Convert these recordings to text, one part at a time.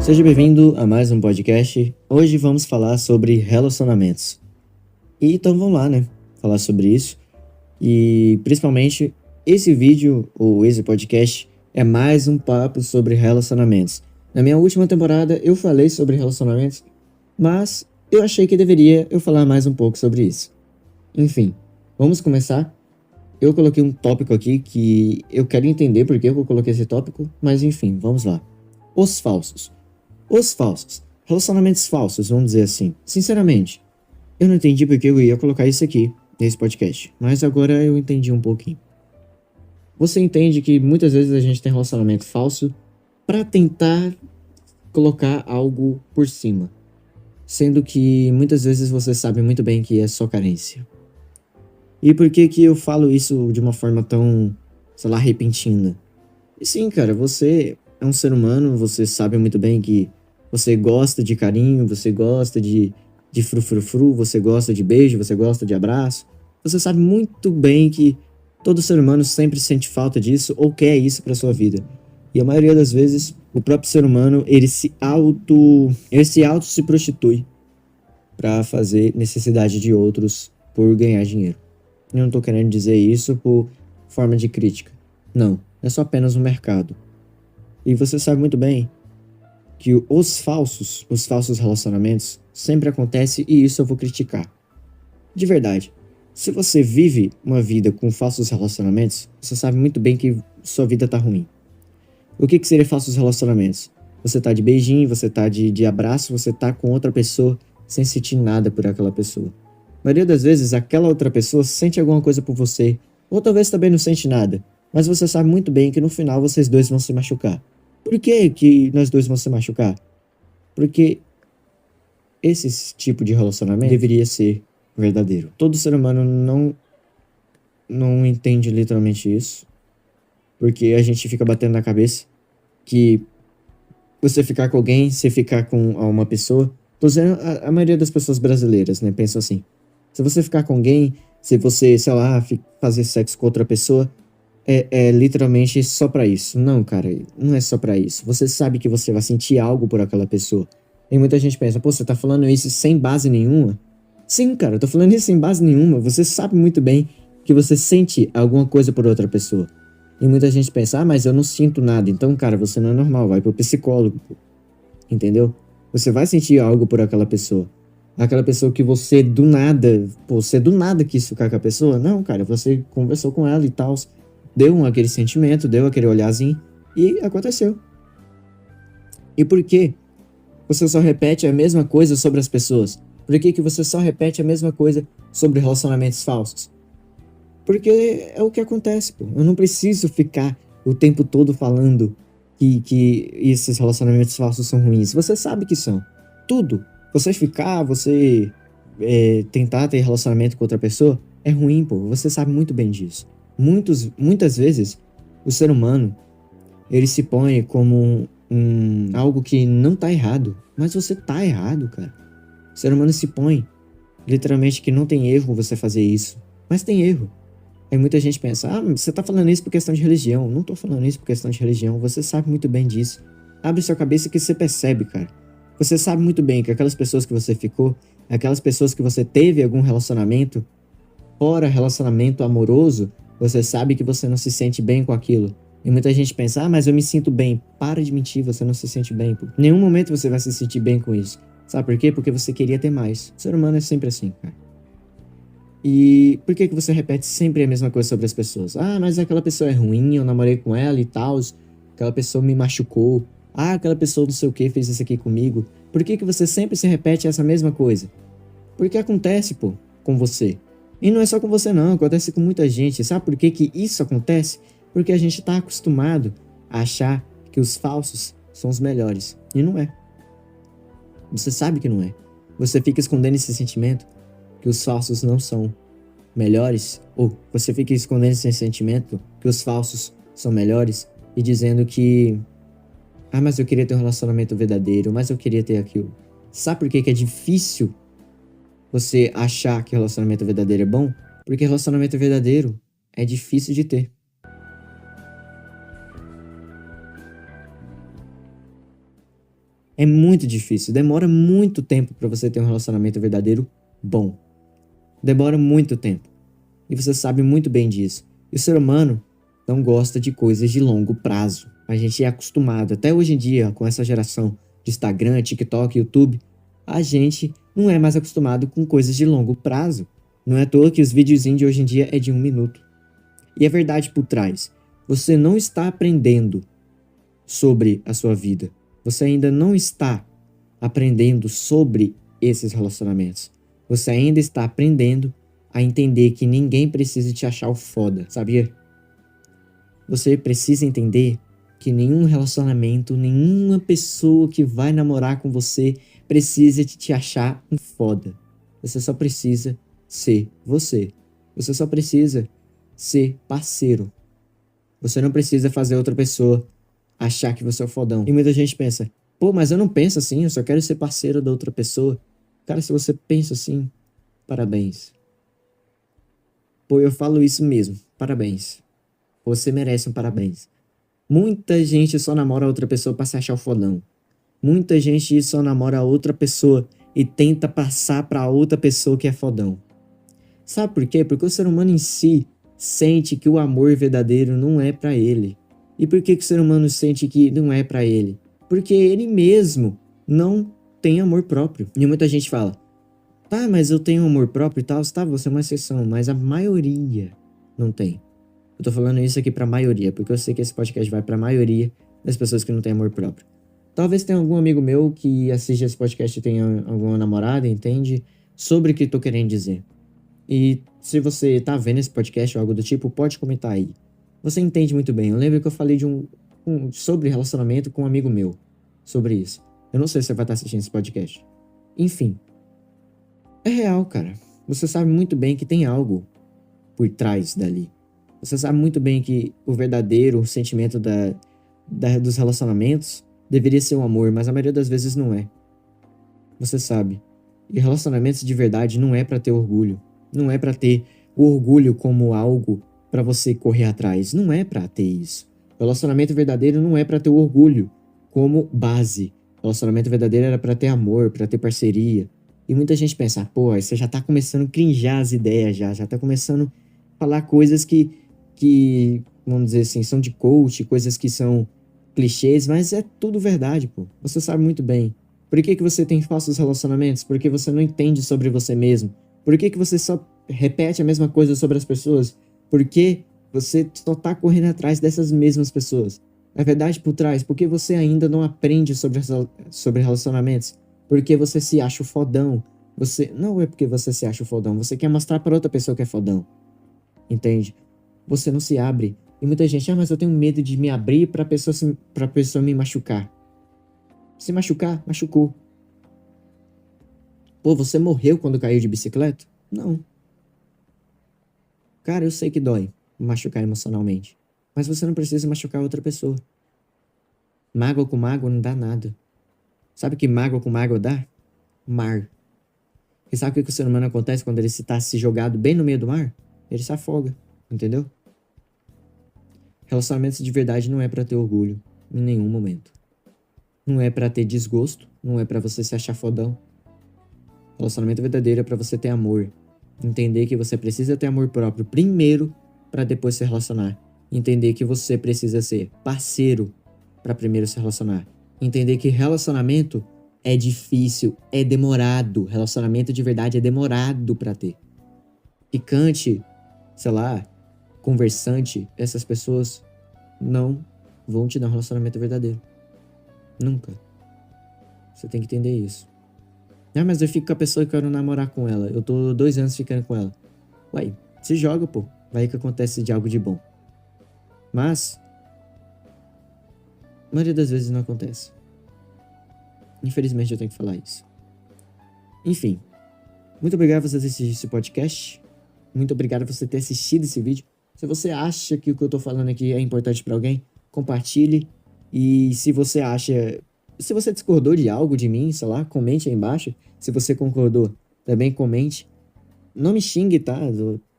Seja bem-vindo a mais um podcast. Hoje vamos falar sobre relacionamentos. E então vamos lá, né? Falar sobre isso. E principalmente esse vídeo ou esse podcast é mais um papo sobre relacionamentos. Na minha última temporada eu falei sobre relacionamentos, mas eu achei que deveria eu falar mais um pouco sobre isso. Enfim, vamos começar. Eu coloquei um tópico aqui que eu quero entender por que eu coloquei esse tópico, mas enfim, vamos lá. Os falsos. Os falsos. Relacionamentos falsos, vamos dizer assim. Sinceramente, eu não entendi porque eu ia colocar isso aqui nesse podcast, mas agora eu entendi um pouquinho. Você entende que muitas vezes a gente tem relacionamento falso para tentar colocar algo por cima, sendo que muitas vezes você sabe muito bem que é só carência. E por que que eu falo isso de uma forma tão, sei lá, repentina? E sim, cara, você é um ser humano, você sabe muito bem que você gosta de carinho, você gosta de frufrufru, você gosta de beijo, você gosta de abraço. Você sabe muito bem que todo ser humano sempre sente falta disso ou quer isso pra sua vida. E a maioria das vezes, o próprio ser humano, ele se auto se prostitui pra fazer necessidade de outros por ganhar dinheiro. Eu não tô querendo dizer isso por forma de crítica. Não, é só apenas um mercado. E você sabe muito bem que os falsos relacionamentos sempre acontecem e isso eu vou criticar. De verdade, se você vive uma vida com falsos relacionamentos, você sabe muito bem que sua vida tá ruim. O que seria falsos relacionamentos? Você tá de beijinho, você tá de abraço, você tá com outra pessoa sem sentir nada por aquela pessoa. A maioria das vezes, aquela outra pessoa sente alguma coisa por você, ou talvez também não sente nada, mas você sabe muito bem que no final vocês dois vão se machucar. Por que nós dois vamos se machucar? Porque esse tipo de relacionamento deveria ser verdadeiro. Todo ser humano não entende literalmente isso, porque a gente fica batendo na cabeça que você ficar com alguém, você ficar com uma pessoa. Tô dizendo a maioria das pessoas brasileiras, né? Pensam assim. Se você ficar com alguém, se você, sei lá, fazer sexo com outra pessoa, é literalmente só pra isso. Não, cara, não é só pra isso. Você sabe que você vai sentir algo por aquela pessoa. E muita gente pensa, pô, você tá falando isso sem base nenhuma? Sim, cara, eu tô falando isso sem base nenhuma. Você sabe muito bem que você sente alguma coisa por outra pessoa. E muita gente pensa, ah, mas eu não sinto nada. Então, cara, você não é normal, vai pro psicólogo, pô. Entendeu? Você vai sentir algo por aquela pessoa. Aquela pessoa que você do nada, pô, você do nada quis ficar com a pessoa. Não, cara, você conversou com ela e tal, deu aquele sentimento, deu aquele olharzinho e aconteceu. E por que você só repete a mesma coisa sobre as pessoas? Por que você só repete a mesma coisa sobre relacionamentos falsos? Porque é o que acontece, pô. Eu não preciso ficar o tempo todo falando que esses relacionamentos falsos são ruins. Você sabe que são. Tudo. Você tentar ter relacionamento com outra pessoa é ruim, pô. Você sabe muito bem disso. Muitas vezes, o ser humano, ele se põe como algo que não tá errado. Mas você tá errado, cara. O ser humano se põe, literalmente, que não tem erro você fazer isso. Mas tem erro. Aí muita gente pensa, ah, você tá falando isso por questão de religião. Não tô falando isso por questão de religião. Você sabe muito bem disso. Abre sua cabeça que você percebe, cara. Você sabe muito bem que aquelas pessoas que você ficou, aquelas pessoas que você teve algum relacionamento, fora relacionamento amoroso, você sabe que você não se sente bem com aquilo. E muita gente pensa, ah, mas eu me sinto bem. Para de mentir, você não se sente bem. Pô. Em nenhum momento você vai se sentir bem com isso. Sabe por quê? Porque você queria ter mais. O ser humano é sempre assim, cara. E por que você repete sempre a mesma coisa sobre as pessoas? Ah, mas aquela pessoa é ruim, eu namorei com ela e tal, aquela pessoa me machucou. Ah, aquela pessoa não sei o que fez isso aqui comigo. Por que você sempre se repete essa mesma coisa? Porque acontece, pô, com você. E não é só com você não, acontece com muita gente. Sabe por que isso acontece? Porque a gente tá acostumado a achar que os falsos são os melhores. E não é. Você sabe que não é. Você fica escondendo esse sentimento que os falsos não são melhores, ou você fica escondendo esse sentimento que os falsos são melhores e dizendo que ah, mas eu queria ter um relacionamento verdadeiro, mas eu queria ter aquilo. Sabe por que é difícil você achar que relacionamento verdadeiro é bom? Porque relacionamento verdadeiro é difícil de ter. É muito difícil, demora muito tempo para você ter um relacionamento verdadeiro bom. Demora muito tempo. E você sabe muito bem disso. E o ser humano não gosta de coisas de longo prazo. A gente é acostumado, até hoje em dia, com essa geração de Instagram, TikTok, YouTube, a gente não é mais acostumado com coisas de longo prazo. Não é à toa que os videozinhos de hoje em dia é de 1 minuto. E a verdade por trás, você não está aprendendo sobre a sua vida. Você ainda não está aprendendo sobre esses relacionamentos. Você ainda está aprendendo a entender que ninguém precisa te achar o foda, sabia? Você precisa entender que nenhum relacionamento, nenhuma pessoa que vai namorar com você precisa te achar um foda. Você só precisa ser você. Você só precisa ser parceiro. Você não precisa fazer outra pessoa achar que você é o fodão. E muita gente pensa, pô, mas eu não penso assim, eu só quero ser parceiro da outra pessoa. Cara, se você pensa assim, parabéns. Pô, eu falo isso mesmo, parabéns. Você merece um parabéns. Muita gente só namora outra pessoa pra se achar o fodão. Muita gente só namora outra pessoa e tenta passar pra outra pessoa que é fodão. Sabe por quê? Porque o ser humano em si sente que o amor verdadeiro não é pra ele. E por que o ser humano sente que não é pra ele? Porque ele mesmo não tem amor próprio. E muita gente fala, tá, mas eu tenho amor próprio e tal, tá, você é uma exceção, mas a maioria não tem. Eu tô falando isso aqui pra maioria, porque eu sei que esse podcast vai pra maioria das pessoas que não têm amor próprio. Talvez tenha algum amigo meu que assiste esse podcast e tenha alguma namorada, entende sobre o que eu tô querendo dizer. E se você tá vendo esse podcast ou algo do tipo, pode comentar aí. Você entende muito bem. Eu lembro que eu falei sobre relacionamento com um amigo meu. Sobre isso. Eu não sei se você vai estar assistindo esse podcast. Enfim. É real, cara. Você sabe muito bem que tem algo por trás dali. Você sabe muito bem que o verdadeiro sentimento dos relacionamentos deveria ser o amor, mas a maioria das vezes não é. Você sabe. E relacionamentos de verdade não é pra ter orgulho. Não é pra ter o orgulho como algo pra você correr atrás. Não é pra ter isso. Relacionamento verdadeiro não é pra ter o orgulho como base. Relacionamento verdadeiro era pra ter amor, pra ter parceria. E muita gente pensa, pô, você já tá começando a crinjar as ideias já tá começando a falar coisas que, vamos dizer assim, são de coach, coisas que são clichês, mas é tudo verdade, pô. Você sabe muito bem. Por que você tem falsos relacionamentos? Porque você não entende sobre você mesmo. Por que você só repete a mesma coisa sobre as pessoas? Porque você só tá correndo atrás dessas mesmas pessoas. A verdade por trás, porque você ainda não aprende sobre relacionamentos. Porque você se acha o fodão. Não é porque você se acha o fodão, você quer mostrar para outra pessoa que é fodão. Entende? Você não se abre. E muita gente, mas eu tenho medo de me abrir pra pessoa me machucar. Se machucar, machucou. Pô, você morreu quando caiu de bicicleta? Não. Cara, eu sei que dói machucar emocionalmente. Mas você não precisa machucar outra pessoa. Mágoa com mágoa não dá nada. Sabe o que mágoa com mágoa dá? Mar. E sabe o que o ser humano acontece quando ele está se jogado bem no meio do mar? Ele se afoga, entendeu? Relacionamentos de verdade não é pra ter orgulho, em nenhum momento. Não é pra ter desgosto, não é pra você se achar fodão. Relacionamento verdadeiro é pra você ter amor. Entender que você precisa ter amor próprio primeiro pra depois se relacionar. Entender que você precisa ser parceiro pra primeiro se relacionar. Entender que relacionamento é difícil, é demorado. Relacionamento de verdade é demorado pra ter. Picante, sei lá, conversante, essas pessoas não vão te dar um relacionamento verdadeiro. Nunca. Você tem que entender isso. Ah, mas eu fico com a pessoa e quero namorar com ela. Eu tô 2 anos ficando com ela. Uai, se joga, pô. Vai que acontece de algo de bom. Mas a maioria das vezes não acontece. Infelizmente eu tenho que falar isso. Enfim. Muito obrigado por você ter assistido esse podcast. Muito obrigado por você ter assistido esse vídeo. Se você acha que o que eu tô falando aqui é importante pra alguém, compartilhe. E se você discordou de algo de mim, sei lá, comente aí embaixo. Se você concordou, também comente. Não me xingue, tá?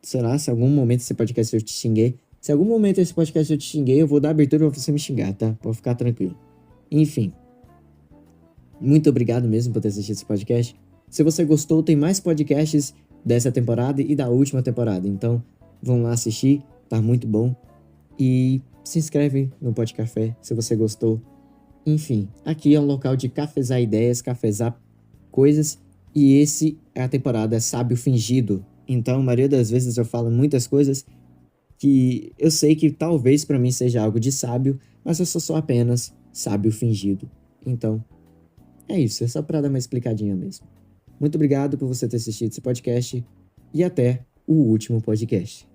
Sei lá, se em algum momento esse podcast eu te xinguei. Se em algum momento esse podcast eu te xinguei, eu vou dar abertura pra você me xingar, tá? Pode ficar tranquilo. Enfim. Muito obrigado mesmo por ter assistido esse podcast. Se você gostou, tem mais podcasts dessa temporada e da última temporada. Então, vão lá assistir, tá muito bom. E se inscreve no Pod Café se você gostou. Enfim, aqui é um local de cafezar ideias, cafezar coisas. E esse é a temporada Sábio Fingido. Então, a maioria das vezes eu falo muitas coisas que eu sei que talvez pra mim seja algo de sábio, mas eu sou só apenas sábio fingido. Então, é isso, é só pra dar uma explicadinha mesmo. Muito obrigado por você ter assistido esse podcast e até o último podcast.